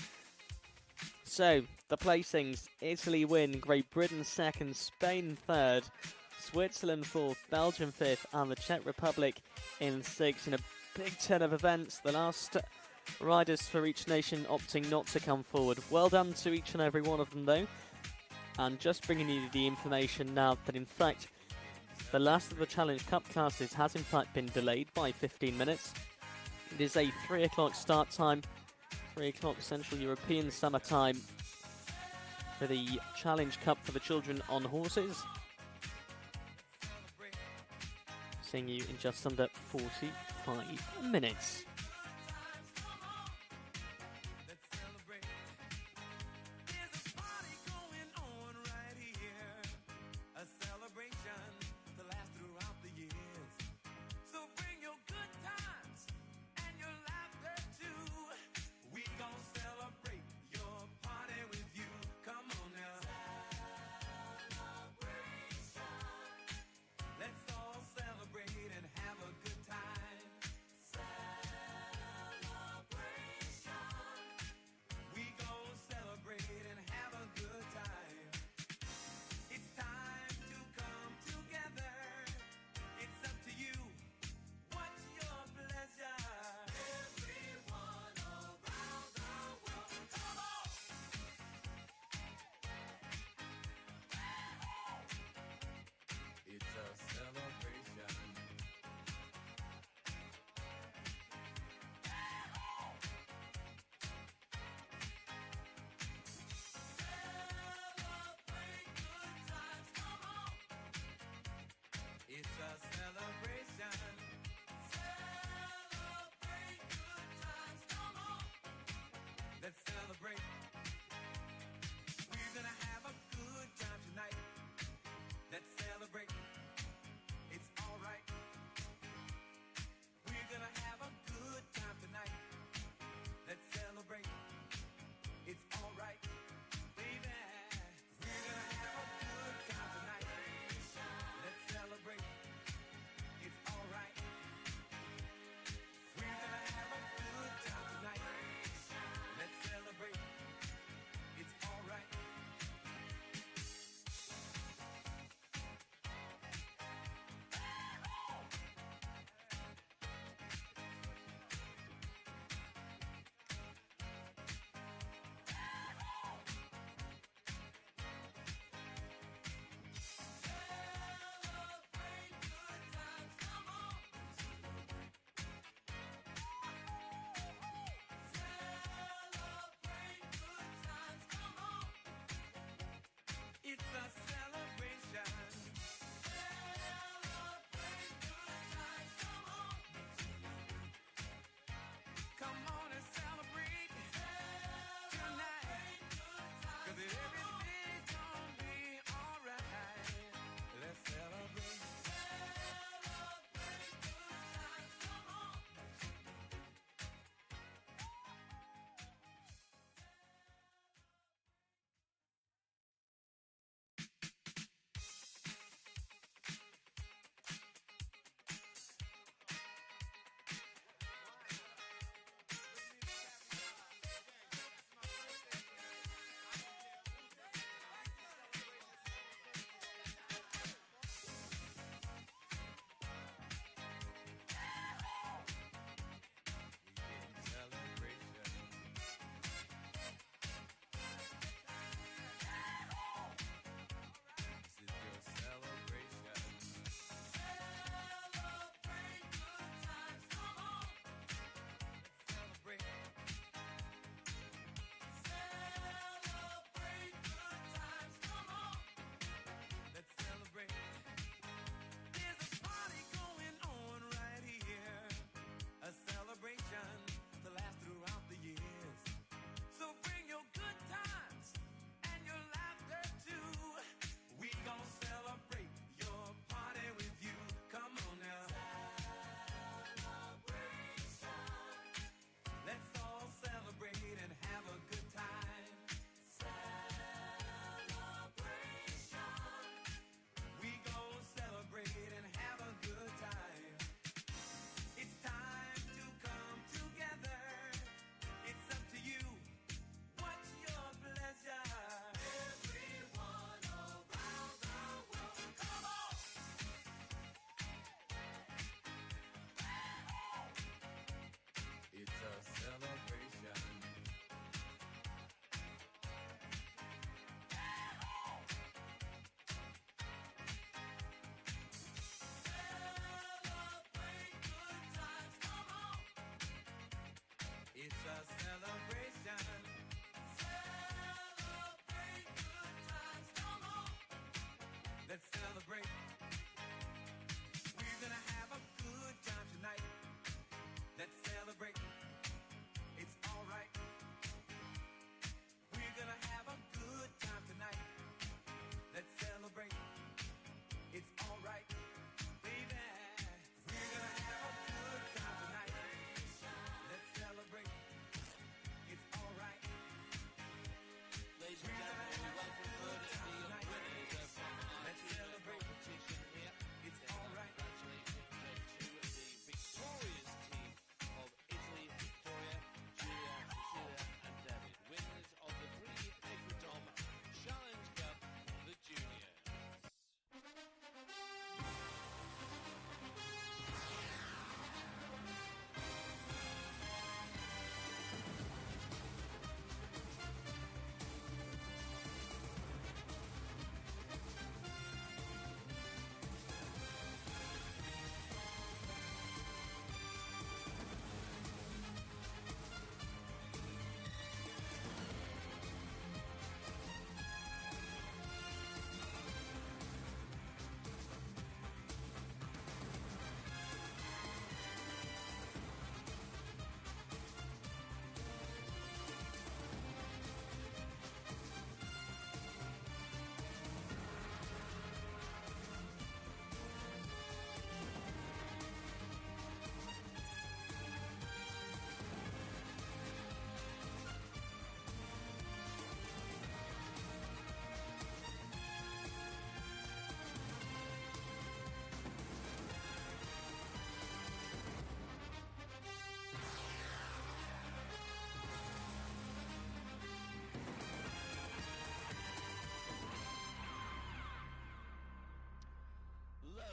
Speaker 2: So, the placings: Italy win, Great Britain 2nd, Spain 3rd, Switzerland 4th, Belgium 5th, and the Czech Republic in 6th. In a big 10 of events, the last riders for each nation opting not to come forward. Well done to each and every one of them though. And just bringing you the information now that in fact the last of the Challenge Cup classes has in fact been delayed by 15 minutes. It is a 3 o'clock start time, 3 o'clock Central European Summer Time for the Challenge Cup for the children on horses. Seeing you in just under 45 minutes.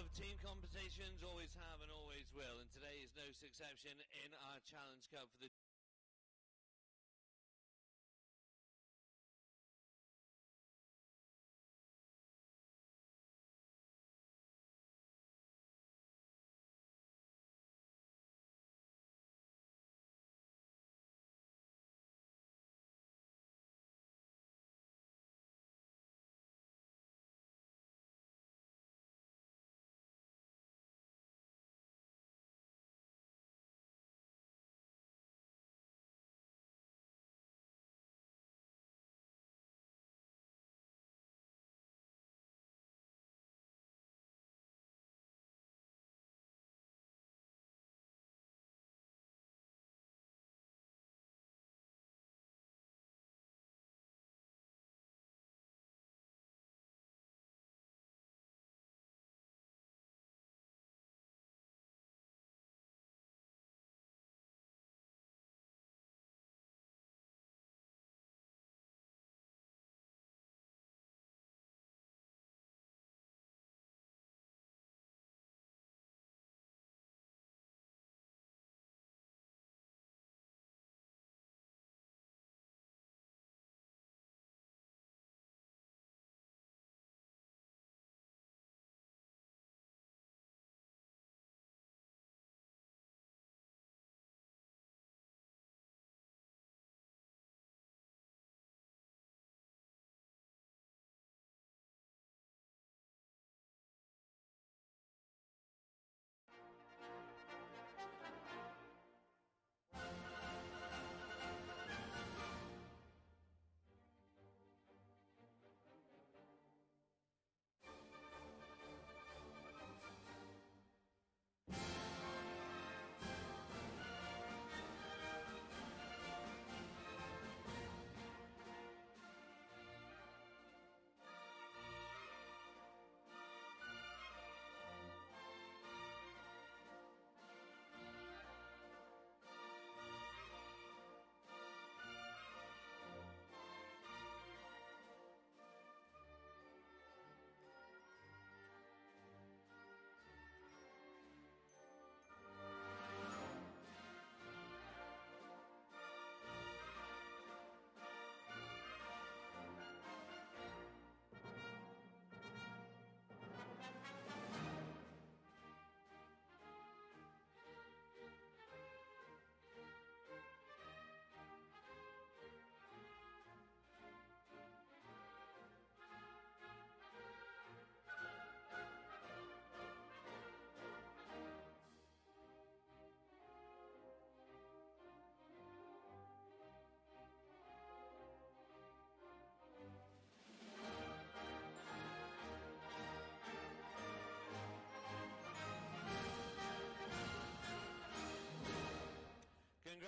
Speaker 1: of team competitions, always have and always will, and today is no exception in our Challenge Cup for the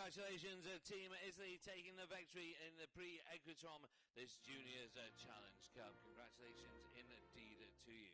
Speaker 1: Congratulations, Team Italy taking the victory in the pre-Equitrom, this Juniors Challenge Cup. Congratulations indeed to you.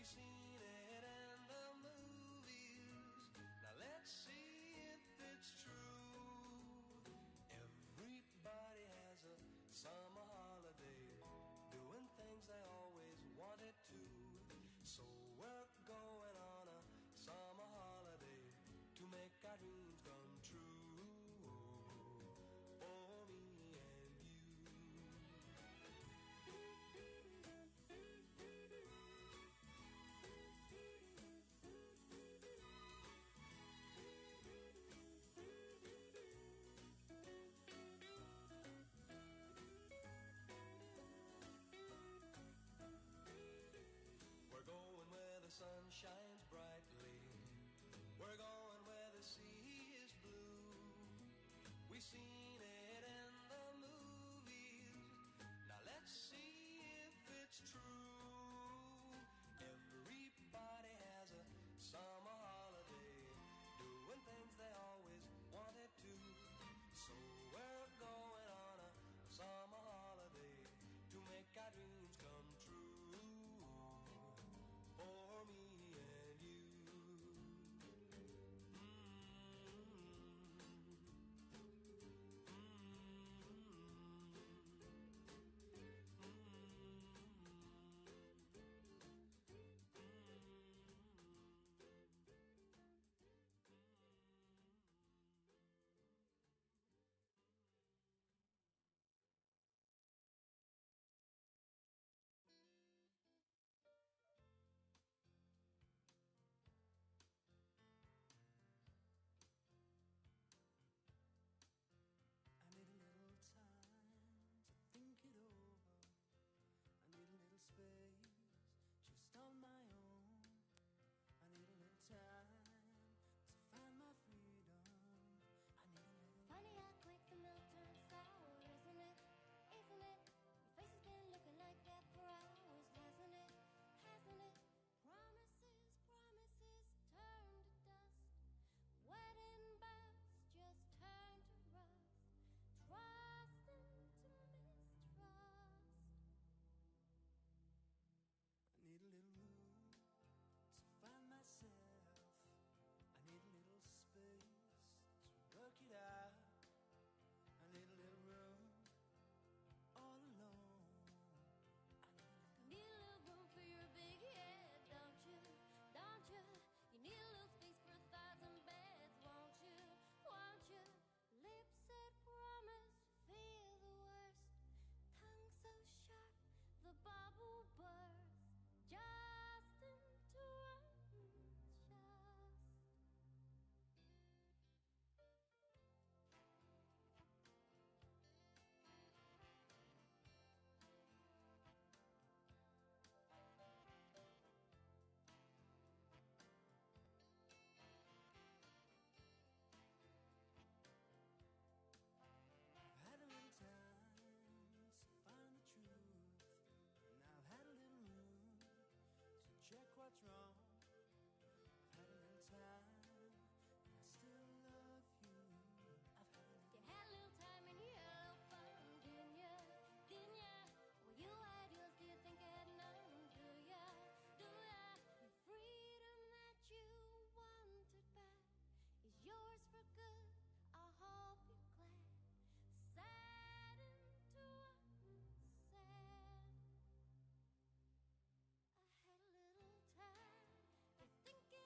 Speaker 3: we seen